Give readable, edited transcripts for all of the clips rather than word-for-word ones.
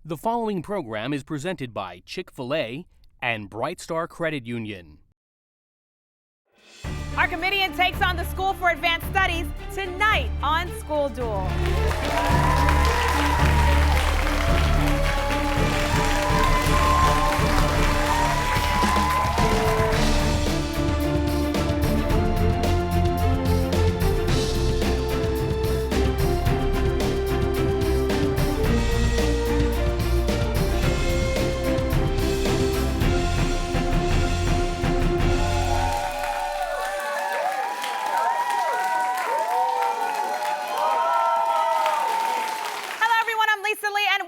The following program is presented by Chick-fil-A and Bright Star Credit Union. Archimedean takes on the School for Advanced Studies tonight on School Duel.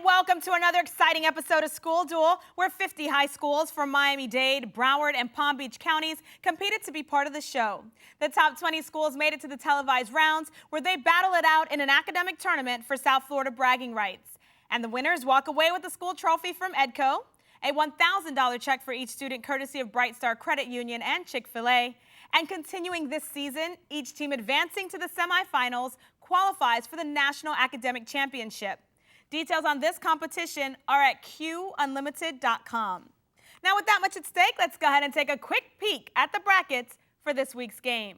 Welcome to another exciting episode of School Duel, where 50 high schools from Miami-Dade, Broward, and Palm Beach counties competed to be part of the show. The top 20 schools made it to the televised rounds, where they battle it out in an academic tournament for South Florida bragging rights. And the winners walk away with the school trophy from EDCO, a $1,000 check for each student courtesy of Bright Star Credit Union and Chick-fil-A. And continuing this season, each team advancing to the semifinals qualifies for the National Academic Championship. Details on this competition are at QUnlimited.com. Now, with that much at stake, let's go ahead and take a quick peek at the brackets for this week's game.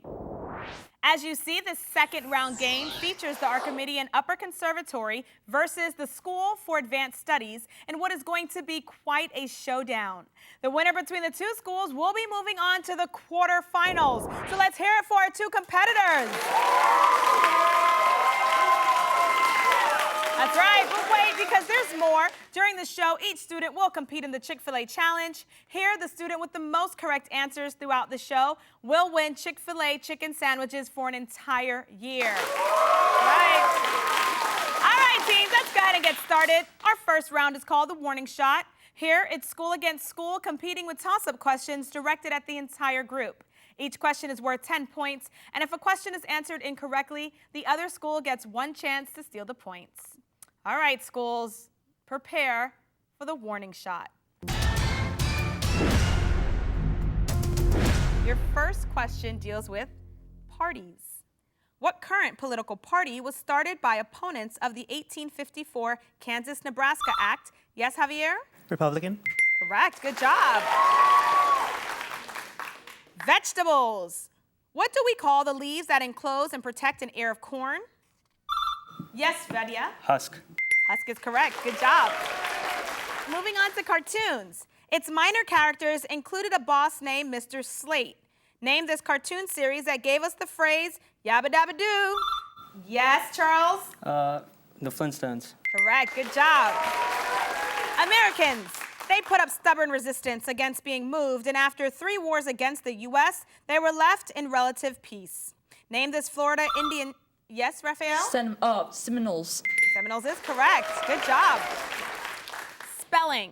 As you see, the second round game features the Archimedean Upper Conservatory versus the School for Advanced Studies in what is going to be quite a showdown. The winner between the two schools will be moving on to the quarterfinals. So let's hear it for our two competitors. That's right, but wait, because there's more. During the show, each student will compete in the Chick-fil-A Challenge. Here, the student with the most correct answers throughout the show will win Chick-fil-A chicken sandwiches for an entire year. All right, teams, let's go ahead and get started. Our first round is called the warning shot. Here, it's school against school competing with toss-up questions directed at the entire group. Each question is worth 10 points, and if a question is answered incorrectly, the other school gets one chance to steal the points. All right, schools, prepare for the warning shot. Your first question deals with parties. What current political party was started by opponents of the 1854 Kansas-Nebraska Act? Yes, Javier? Republican. Correct, good job. Vegetables. What do we call the leaves that enclose and protect an ear of corn? Yes, Vadia? Husk. Husk is correct. Good job. Moving on to cartoons. Its minor characters included a boss named Mr. Slate. Name this cartoon series that gave us the phrase, yabba dabba doo. Yes, Charles? The Flintstones. Correct. Good job. Americans. They put up stubborn resistance against being moved, and after 3 wars against the U.S., they were left in relative peace. Name this Florida Indian... Yes, Raphael? Seminoles. Seminoles is correct. Good job. Spelling.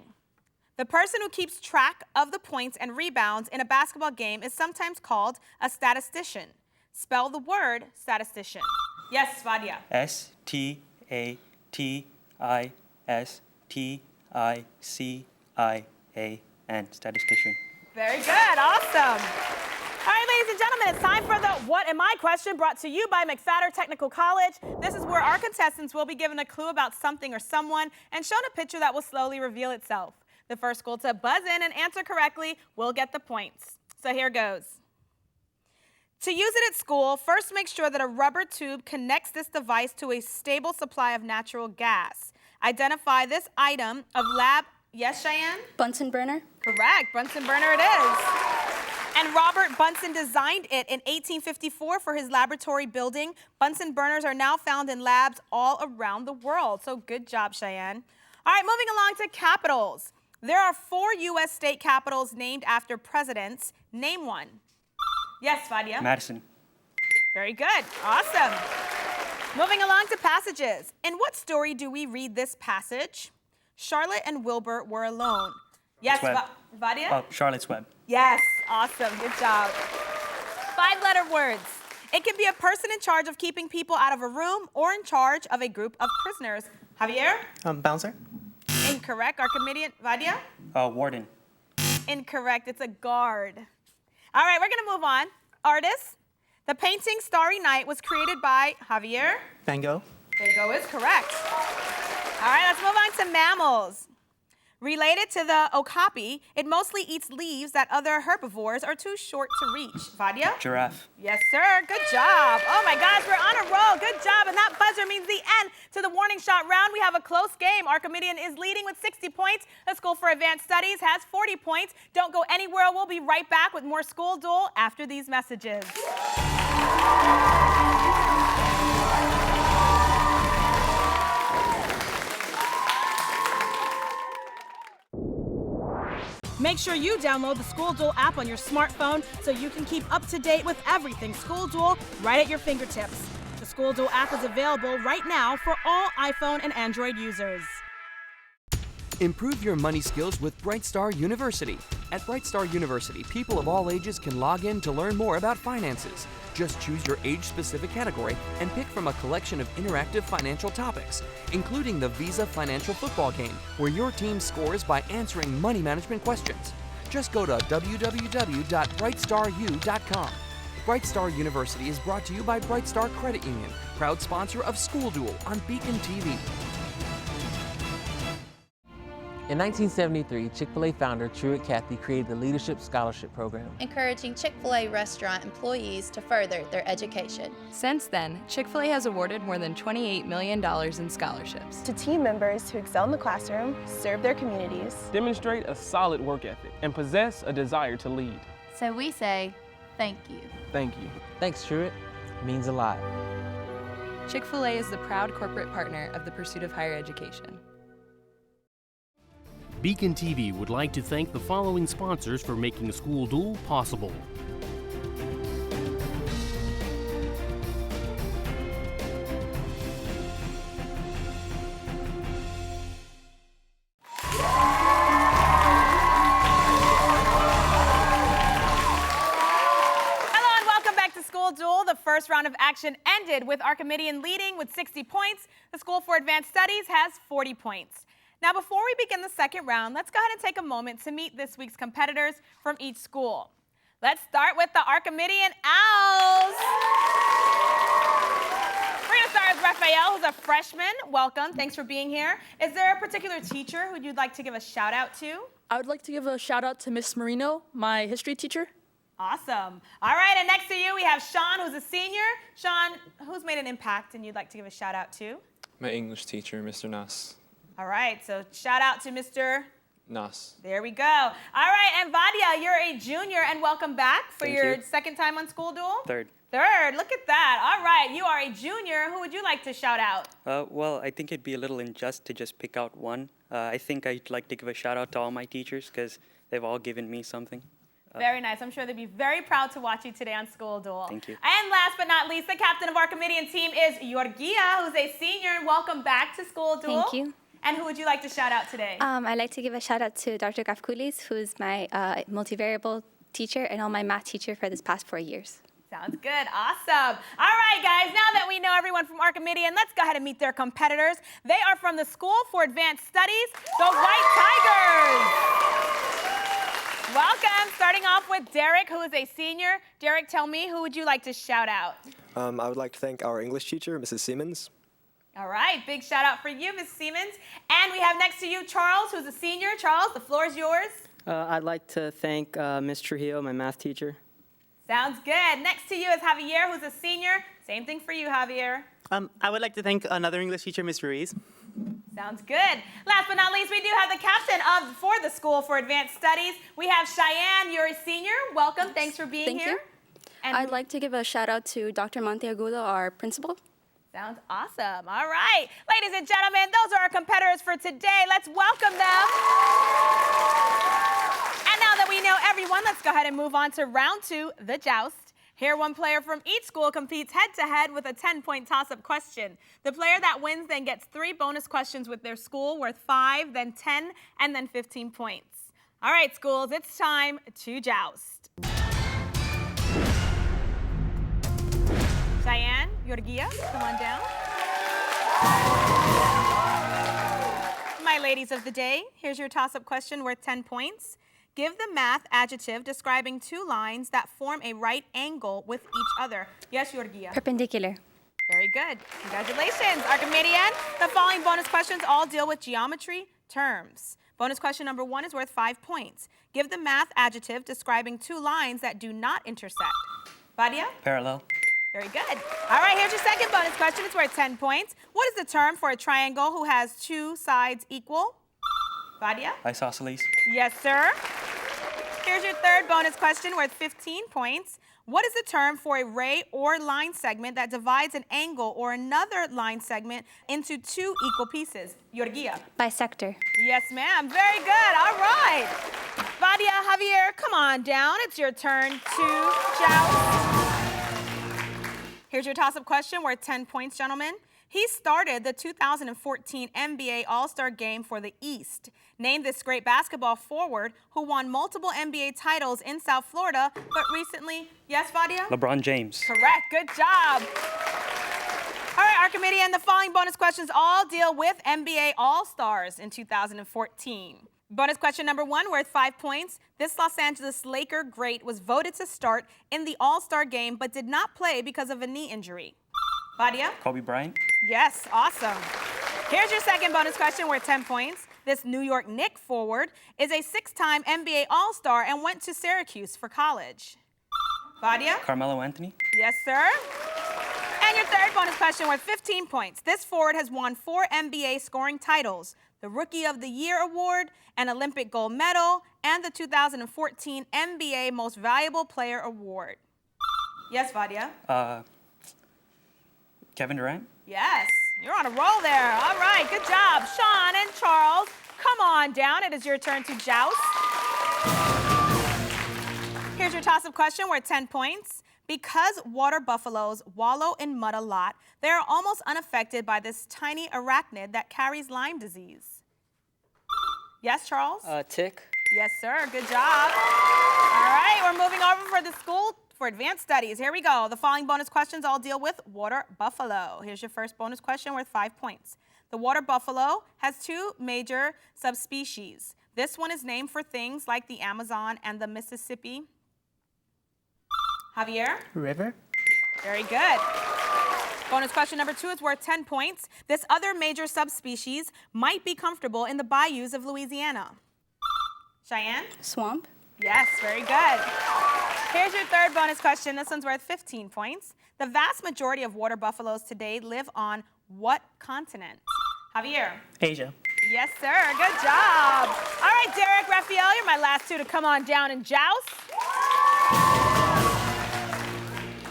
The person who keeps track of the points and rebounds in a basketball game is sometimes called a statistician. Spell the word statistician. Yes, Vadia. S-T-A-T-I-S-T-I-C-I-A-N. Statistician. Very good. Awesome. All right, ladies and gentlemen, it's time for the What Am I question, brought to you by McFadder Technical College. This is where our contestants will be given a clue about something or someone and shown a picture that will slowly reveal itself. The first school to buzz in and answer correctly will get the points. So here goes. To use it at school, first make sure that a rubber tube connects this device to a stable supply of natural gas. Identify this item of lab... Yes, Cheyenne? Bunsen burner. Correct. Bunsen burner it is. And Robert Bunsen designed it in 1854 for his laboratory building. Bunsen burners are now found in labs all around the world. So good job, Cheyenne. All right, moving along to capitals. There are 4 U.S. state capitals named after presidents. Name one. Yes, Vadia? Madison. Very good. Awesome. Moving along to passages. In what story do we read this passage? Charlotte and Wilbur were alone. Yes, Vadia? Charlotte's Web. Yes, awesome, good job. 5-letter words. It can be a person in charge of keeping people out of a room or in charge of a group of prisoners. Javier? Bouncer. Incorrect. Archimedean, Vadia? Warden. Incorrect, it's a guard. All right, we're gonna move on. Artists. The painting Starry Night was created by Javier? Van Gogh. Van Gogh is correct. All right, let's move on to mammals. Related to the okapi, it mostly eats leaves that other herbivores are too short to reach. Vadia? Giraffe. Yes, sir. Good job. Oh my gosh, we're on a roll. Good job. And that buzzer means the end to the warning shot round. We have a close game. Archimedean is leading with 60 points. The School for Advanced Studies has 40 points. Don't go anywhere. We'll be right back with more School Duel after these messages. Make sure you download the School Duel app on your smartphone so you can keep up to date with everything School Duel right at your fingertips. The School Duel app is available right now for all iPhone and Android users. Improve your money skills with Brightstar University. At Brightstar University, people of all ages can log in to learn more about finances. Just choose your age-specific category and pick from a collection of interactive financial topics, including the Visa Financial Football Game, where your team scores by answering money management questions. Just go to www.brightstaru.com. Brightstar University is brought to you by Brightstar Credit Union, proud sponsor of School Duel on BECON-TV. In 1973, Chick-fil-A founder Truett Cathy created the Leadership Scholarship Program, encouraging Chick-fil-A restaurant employees to further their education. Since then, Chick-fil-A has awarded more than $28 million in scholarships to team members who excel in the classroom, serve their communities, demonstrate a solid work ethic, and possess a desire to lead. So we say, thank you. Thank you. Thanks, Truett. It means a lot. Chick-fil-A is the proud corporate partner of the pursuit of higher education. BECON-TV would like to thank the following sponsors for making School Duel possible. Hello and welcome back to School Duel. The first round of action ended with Archimedean leading with 60 points. The School for Advanced Studies has 40 points. Now, before we begin the second round, let's go ahead and take a moment to meet this week's competitors from each school. Let's start with the Archimedean Owls. We're going to start with Raphael, who's a freshman. Welcome. Thanks for being here. Is there a particular teacher who you'd like to give a shout out to? I would like to give a shout out to Miss Marino, my history teacher. Awesome. All right, and next to you, we have Sean, who's a senior. Sean, who's made an impact and you'd like to give a shout out to? My English teacher, Mr. Nas. All right, so shout out to Mr. Nas. There we go. All right, and Vadia, you're a junior, and welcome back for Thank your you. second time on School Duel. Third. Third, look at that. All right, you are a junior. Who would you like to shout out? Well, I think it'd be a little unjust to just pick out one. I think I'd like to give a shout out to all my teachers because they've all given me something. Very nice. I'm sure they'd be very proud to watch you today on School Duel. Thank you. And last but not least, the captain of Archimedean team is Georgia, who's a senior, and welcome back to School Duel. Thank you. And who would you like to shout out today? I'd like to give a shout out to Dr. Gafkulis, who's my multivariable teacher and all my math teacher for this past 4 years. Sounds good. Awesome. All right, guys, now that we know everyone from Archimedean, let's go ahead and meet their competitors. They are from the School for Advanced Studies, the White Tigers. Welcome. Starting off with Derek, who is a senior. Derek, tell me, who would you like to shout out? I would like to thank our English teacher, Mrs. Siemens. All right, big shout out for you, Ms. Siemens. And we have next to you Charles, who's a senior. Charles, the floor is yours. I'd like to thank Ms. Trujillo, my math teacher. Sounds good. Next to you is Javier, who's a senior. Same thing for you, Javier. I would like to thank another English teacher, Ms. Ruiz. Sounds good. Last but not least, we do have the captain for the School for Advanced Studies. We have Cheyenne. You're a senior. Welcome. Thanks for being here. Thank you. And I'd like to give a shout out to Dr. Monteagudo, our principal. Sounds awesome. All right. Ladies and gentlemen, those are our competitors for today. Let's welcome them. And now that we know everyone, let's go ahead and move on to round 2, the Joust. Here, one player from each school competes head-to-head with a 10-point toss-up question. The player that wins then gets 3 bonus questions with their school worth 5, then 10, and then 15 points. All right, schools, it's time to joust. Cheyenne, Georgia, come on down. My ladies of the day, here's your toss-up question worth 10 points. Give the math adjective describing 2 lines that form a right angle with each other. Yes, Georgia. Perpendicular. Very good. Congratulations, Archimedean. The following bonus questions all deal with geometry terms. Bonus question number 1 is worth 5 points. Give the math adjective describing two lines that do not intersect. Vadia? Parallel. Very good. All right, here's your second bonus question. It's worth 10 points. What is the term for a triangle who has two sides equal? Vadia? Isosceles. Yes, sir. Here's your third bonus question worth 15 points. What is the term for a ray or line segment that divides an angle or another line segment into two equal pieces? Yorgia. Bisector. Yes, ma'am. Very good. All right. Vadia, Javier, come on down. It's your turn to joust. Here's your toss-up question worth 10 points, gentlemen. He started the 2014 NBA All-Star Game for the East. Name this great basketball forward who won multiple NBA titles in South Florida, but recently, yes, Vadia? LeBron James. Correct. Good job. All right, Archimedean, the following bonus questions all deal with NBA All-Stars in 2014. Bonus question number 1 worth 5 points. This Los Angeles Laker great was voted to start in the All-Star game but did not play because of a knee injury. Vadia? Kobe Bryant. Yes, awesome. Here's your second bonus question worth 10 points. This New York Knicks forward is a 6-time NBA All-Star and went to Syracuse for college. Vadia? Carmelo Anthony. Yes, sir. And your third bonus question worth 15 points. This forward has won 4 NBA scoring titles, the Rookie of the Year Award, an Olympic gold medal, and the 2014 NBA Most Valuable Player Award. Yes, Vadia? Kevin Durant. Yes, you're on a roll there. All right, good job. Sean and Charles, come on down. It is your turn to joust. Here's your toss-up question worth 10 points. Because water buffaloes wallow in mud a lot, they are almost unaffected by this tiny arachnid that carries Lyme disease. Yes, Charles? Tick. Yes, sir. Good job. All right, we're moving over for the school for advanced studies. Here we go. The following bonus questions all deal with water buffalo. Here's your first bonus question worth 5 points. The water buffalo has 2 major subspecies. This one is named for things like the Amazon and the Mississippi. Javier? River. Very good. Bonus question number 2 is worth 10 points. This other major subspecies might be comfortable in the bayous of Louisiana. Cheyenne? Swamp. Yes, very good. Here's your third bonus question. This one's worth 15 points. The vast majority of water buffaloes today live on what continent? Javier? Asia. Yes, sir. Good job. All right, Derek, Raphael, you're my last 2 to come on down and joust.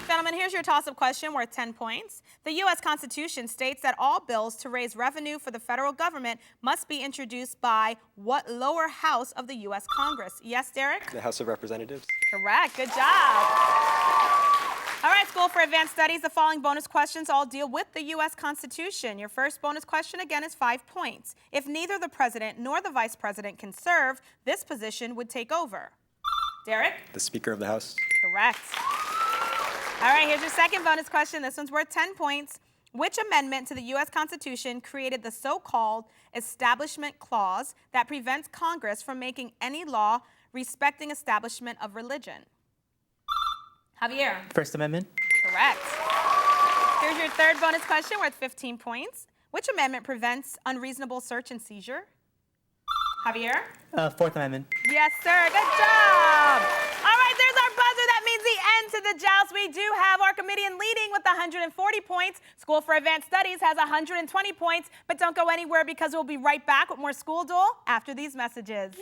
Gentlemen, here's your toss-up question worth 10 points. The U.S. Constitution states that all bills to raise revenue for the federal government must be introduced by what lower house of the U.S. Congress? Yes, Derek? The House of Representatives. Correct. Good job. All right, School for Advanced Studies, the following bonus questions all deal with the U.S. Constitution. Your first bonus question, again, is 5 points. If neither the president nor the vice president can serve, this position would take over. Derek? The Speaker of the House. Correct. All right, here's your second bonus question. This one's worth 10 points. Which amendment to the U.S. Constitution created the so-called Establishment Clause that prevents Congress from making any law respecting establishment of religion? Javier? First Amendment. Correct. Here's your third bonus question worth 15 points. Which amendment prevents unreasonable search and seizure? Javier? Fourth Amendment. Yes, sir. Good job. All right, there's our buzzer. That means the end to the joust. We do have Archimedean leading with 140 points. School for Advanced Studies has 120 points. But don't go anywhere because we'll be right back with more School Duel after these messages.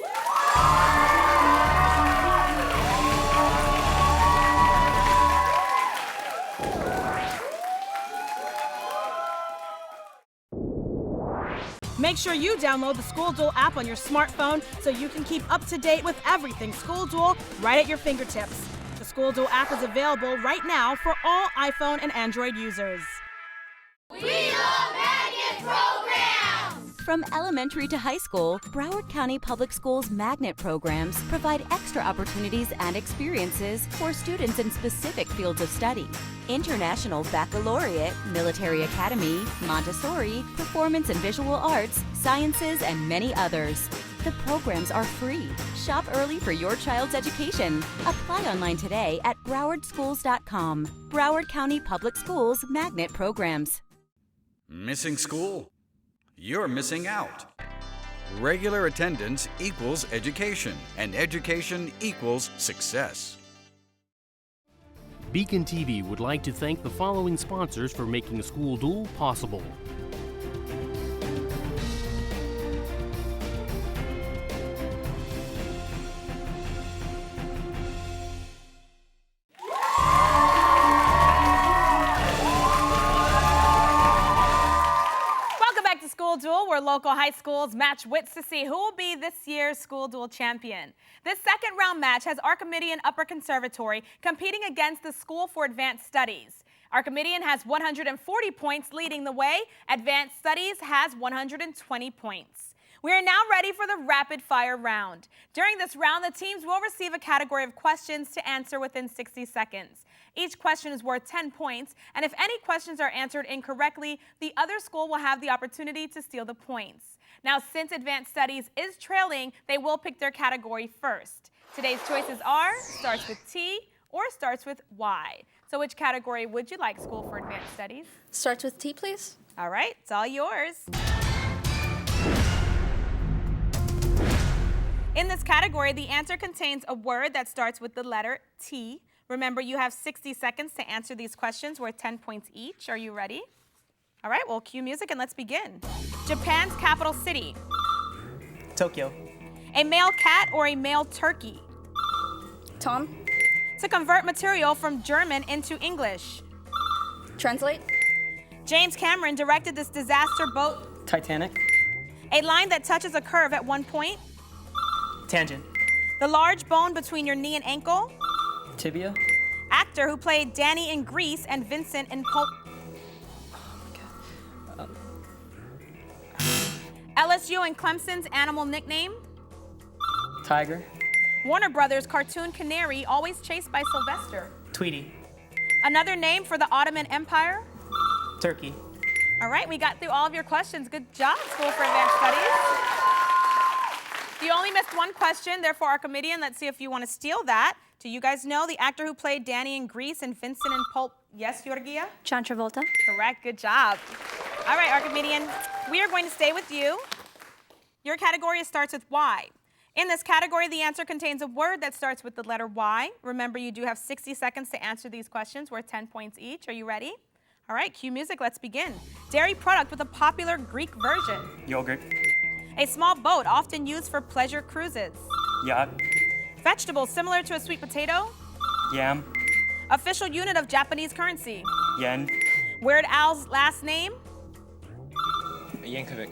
Make sure you download the School Duel app on your smartphone so you can keep up to date with everything School Duel right at your fingertips. The School Duel app is available right now for all iPhone and Android users. We love magnet programs! From elementary to high school, Broward County Public Schools magnet programs provide extra opportunities and experiences for students in specific fields of study. International Baccalaureate, Military Academy, Montessori, Performance and Visual Arts, Sciences, and many others. The programs are free. Shop early for your child's education. Apply online today at browardschools.com. Broward County Public Schools Magnet Programs. Missing school? You're missing out. Regular attendance equals education, and education equals success. BECON-TV would like to thank the following sponsors for making School Duel possible. School Duel, where local high schools match wits to see who will be this year's School Duel champion. This second round match has Archimedean Upper Conservatory competing against the School for Advanced Studies. Archimedean has 140 points leading the way. Advanced Studies has 120 points. We are now ready for the rapid fire round. During this round, the teams will receive a category of questions to answer within 60 seconds. Each question is worth 10 points, and if any questions are answered incorrectly, the other school will have the opportunity to steal the points. Now, since Advanced Studies is trailing, they will pick their category first. Today's choices are starts with T or starts with Y. So which category would you like, School for Advanced Studies? Starts with T, please. All right, it's all yours. In this category, the answer contains a word that starts with the letter T. Remember, you have 60 seconds to answer these questions worth 10 points each. Are you ready? All right, well, cue music and let's begin. Japan's capital city. Tokyo. A male cat or a male turkey? Tom. To convert material from German into English? Translate. James Cameron directed this disaster boat? Titanic. A line that touches a curve at one point? Tangent. The large bone between your knee and ankle? Tibia. Actor who played Danny in Grease and Vincent in Pulp. LSU and Clemson's animal nickname? Tiger. Warner Brothers cartoon canary always chased by Sylvester? Tweety. Another name for the Ottoman Empire? Turkey. All right, we got through all of your questions. Good job, School for Advanced Studies. You only missed one question, therefore Archimedean, let's see if you want to steal that. Do you guys know the actor who played Danny in Grease and Vincent in Pulp? Yes, Georgia? John Travolta. Correct, good job. All right, Archimedean, we are going to stay with you. Your category starts with Y. In this category, the answer contains a word that starts with the letter Y. Remember, you do have 60 seconds to answer these questions worth 10 points each. Are you ready? All right, cue music, let's begin. Dairy product with a popular Greek version. Yogurt. A small boat often used for pleasure cruises. Yacht. Vegetable similar to a sweet potato. Yam. Official unit of Japanese currency. Yen. Weird Al's last name. Yankovic.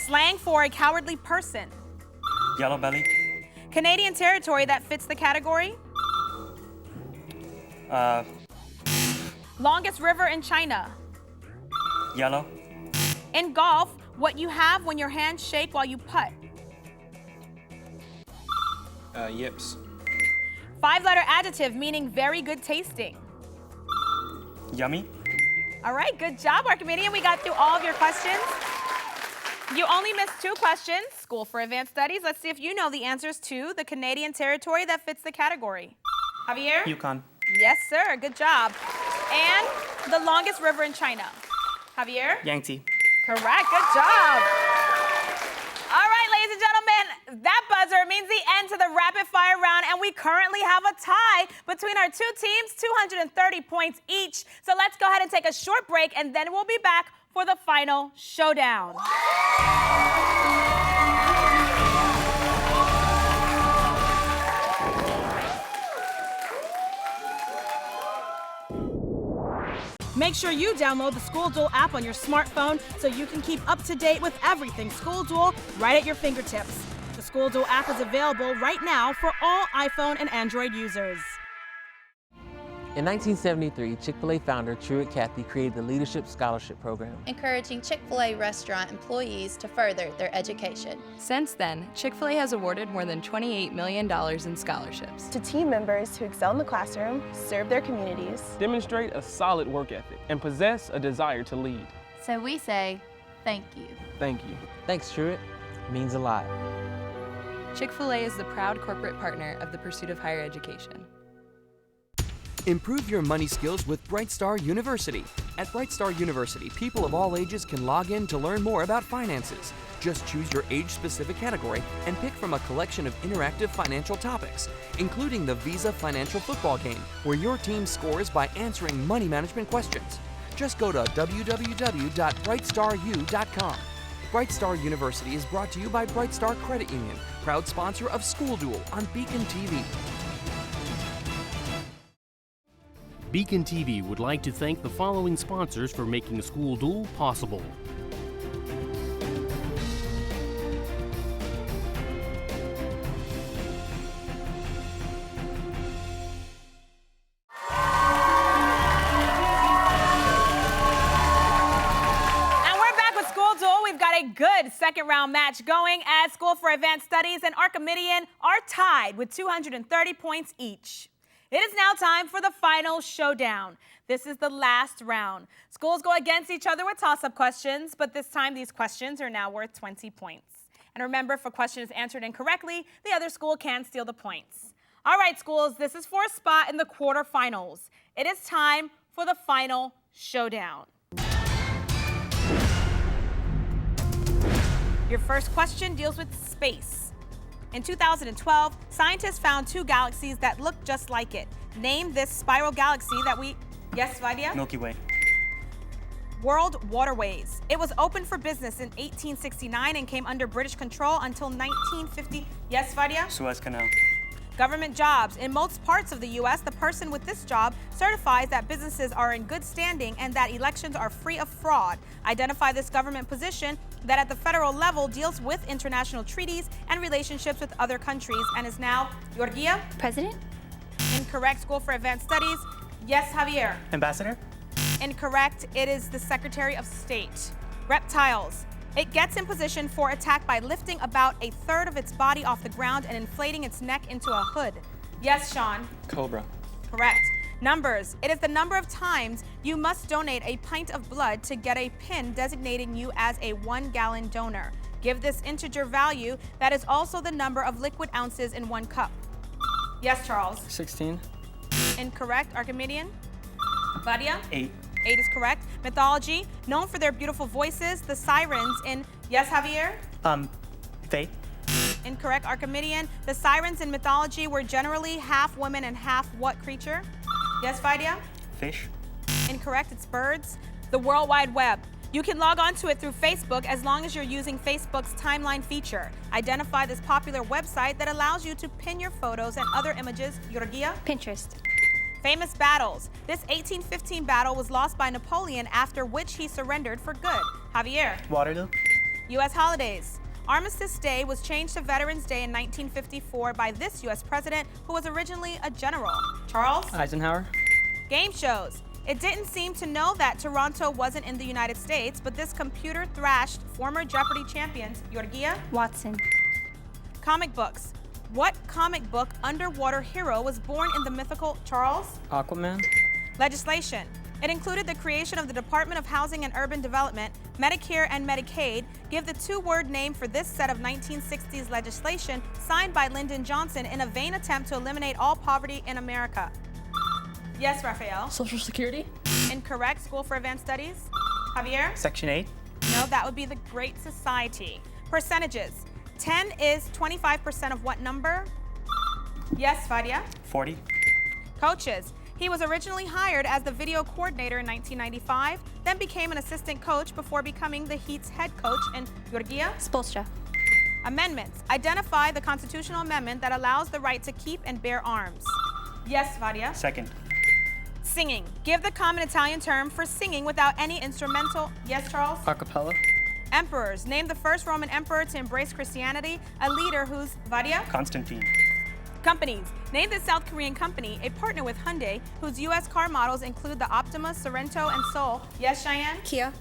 Slang for a cowardly person. Yellow belly. Canadian territory that fits the category. Longest river in China. Yellow. In golf, what you have when your hands shake while you putt. Yips. 5-letter adjective meaning very good tasting. Yummy. All right, good job, Archimedean. We got through all of your questions. You only missed 2 questions. School for Advanced Studies. Let's see if you know the answers to the Canadian territory that fits the category. Javier? Yukon. Yes, sir. Good job. And the longest river in China. Javier? Yangtze. Correct. Good job. All right, ladies and gentlemen, that buzzer means the end to the rapid fire round, and we currently have a tie between our 2 teams, 230 points each. So let's go ahead and take a short break, and then we'll be back for the final showdown. Make sure you download the School Duel app on your smartphone so you can keep up to date with everything School Duel right at your fingertips. The School Duel app is available right now for all iPhone and Android users. In 1973, Chick-fil-A founder Truett Cathy created the Leadership Scholarship Program, encouraging Chick-fil-A restaurant employees to further their education. Since then, Chick-fil-A has awarded more than $28 million in scholarships To team members who excel in the classroom, serve their communities, demonstrate a solid work ethic, and possess a desire to lead. So we say, thank you. Thank you. Thanks, Truett. means a lot. Chick-fil-A is the proud corporate partner of the pursuit of higher education. Improve your money skills with Bright Star University. At Bright Star University, people of all ages can log in to learn more about finances. Just choose your age-specific category and pick from a collection of interactive financial topics, including the Visa Financial Football Game, where your team scores by answering money management questions. Just go to www.brightstaru.com. Bright Star University is brought to you by Bright Star Credit Union, proud sponsor of School Duel on BECON-TV. BECON-TV would like to thank the following sponsors for making School Duel possible. A good second round match going as School for Advanced Studies and Archimedean are tied with 230 points each. It is now time for the final showdown. This is the last round. Schools go against each other with toss-up questions, but this time these questions are now worth 20 points. And remember, if a question is answered incorrectly, the other school can steal the points. All right, schools, this is for a spot in the quarterfinals. It is time for the final showdown. Your first question deals with space. In 2012, scientists found two galaxies that look just like it. Name this spiral galaxy that we... Yes, Vadia? Milky Way. World Waterways. It was opened for business in 1869 and came under British control until 1950. Yes, Vadia? Suez Canal. Government jobs. In most parts of the U.S., the person with this job certifies that businesses are in good standing and that elections are free of fraud. Identify this government position that at the federal level deals with international treaties and relationships with other countries and is now Georgia? President? Incorrect. School for Advanced Studies. Yes, Javier? Ambassador? Incorrect. It is the Secretary of State. Reptiles. It gets in position for attack by lifting about a third of its body off the ground and inflating its neck into a hood. Yes, Sean? Cobra. Correct. Numbers. It is the number of times you must donate a pint of blood to get a pin designating you as a 1-gallon donor. Give this integer value that is also the number of liquid ounces in 1 cup. Yes, Charles? 16. Incorrect. Archimedean? Vadia? 8. 8 is correct. Mythology, known for their beautiful voices, the sirens in... Yes, Javier? Faith. Incorrect. Archimedean, the sirens in mythology were generally half women and half what creature? Yes, Vadia? Fish. Incorrect. It's birds. The World Wide Web. You can log on to it through Facebook as long as you're using Facebook's timeline feature. Identify this popular website that allows you to pin your photos and other images. Georgia? Pinterest. Famous battles. This 1815 battle was lost by Napoleon, after which he surrendered for good. Javier? Waterloo. U.S. holidays. Armistice Day was changed to Veterans Day in 1954 by this U.S. president, who was originally a general. Charles? Eisenhower. Game shows. It didn't seem to know that Toronto wasn't in the United States, but this computer thrashed former Jeopardy champions. Georgia? Watson. Comic books. What comic book underwater hero was born in the mythical Charles? Aquaman. Legislation. It included the creation of the Department of Housing and Urban Development, Medicare and Medicaid. Give the 2-word name for this set of 1960s legislation signed by Lyndon Johnson in a vain attempt to eliminate all poverty in America. Yes, Raphael? Social Security? Incorrect. School for Advanced Studies. Javier? Section 8. No, that would be the Great Society. Percentages. 10 is 25% of what number? Yes, Vadia? 40. Coaches. He was originally hired as the video coordinator in 1995, then became an assistant coach before becoming the Heat's head coach in Georgia. Spolstra. Amendments. Identify the constitutional amendment that allows the right to keep and bear arms. Yes, Vadia? Second. Singing. Give the common Italian term for singing without any instrumental. Yes, Charles? Acapella. Emperors. Name the first Roman emperor to embrace Christianity, a leader who's... Vadia? Constantine. Companies. Name the South Korean company, a partner with Hyundai, whose U.S. car models include the Optima, Sorento, and Soul. Yes, Cheyenne? Kia.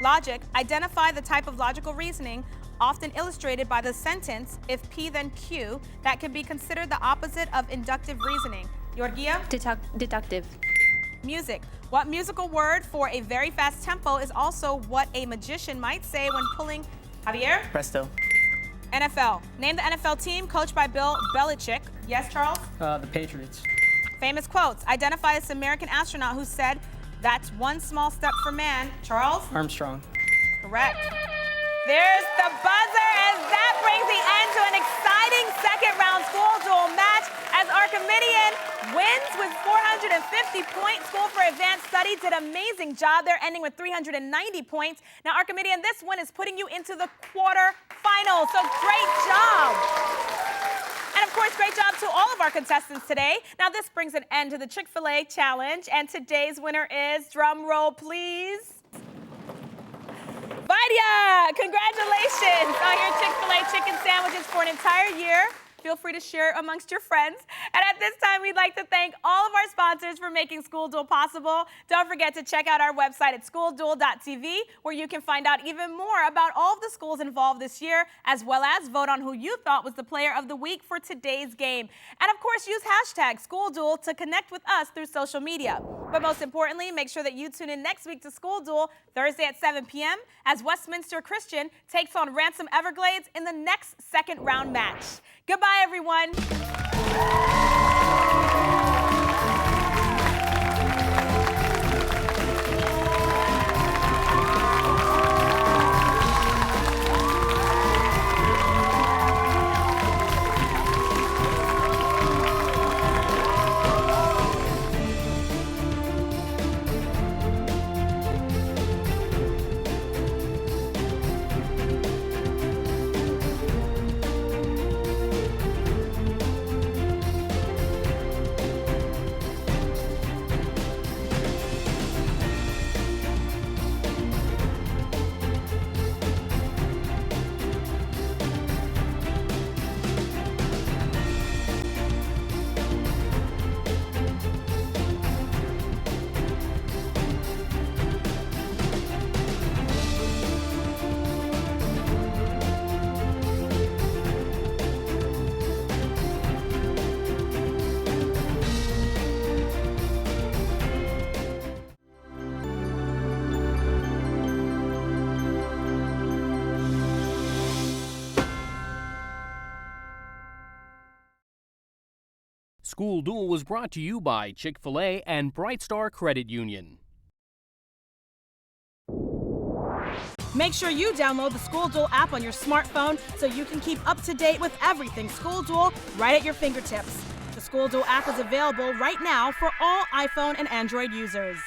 Logic. Identify the type of logical reasoning, often illustrated by the sentence, if P then Q, that can be considered the opposite of inductive reasoning. Georgia? Deductive. Music. What musical word for a very fast tempo is also what a magician might say when pulling... Javier? Presto. NFL. Name the NFL team coached by Bill Belichick. Yes, Charles? The Patriots. Famous quotes. Identify this American astronaut who said, "That's one small step for man." Charles? Armstrong. Correct. There's the buzzer, and that brings the end to an exciting second round school duel match as Archimedean wins with 450 points. School for Advanced Study did an amazing job. They're ending with 390 points. Now, Archimedean, this one is putting you into the quarterfinals, so great job. And of course, great job to all of our contestants today. Now, this brings an end to the Chick-fil-A challenge, and today's winner is, drum roll please, Vidya! Congratulations on your Chick-fil-A chicken sandwiches for an entire year. Feel free to share amongst your friends. And at this time, we'd like to thank all of our sponsors for making School Duel possible. Don't forget to check out our website at schoolduel.tv, where you can find out even more about all of the schools involved this year, as well as vote on who you thought was the player of the week for today's game. And of course, use hashtag School Duel to connect with us through social media. But most importantly, make sure that you tune in next week to School Duel, Thursday at 7 p.m. as Westminster Christian takes on Ransom Everglades in the next second round match. Goodbye, everyone. School Duel was brought to you by Chick-fil-A and Bright Star Credit Union. Make sure you download the School Duel app on your smartphone so you can keep up to date with everything School Duel right at your fingertips. The School Duel app is available right now for all iPhone and Android users.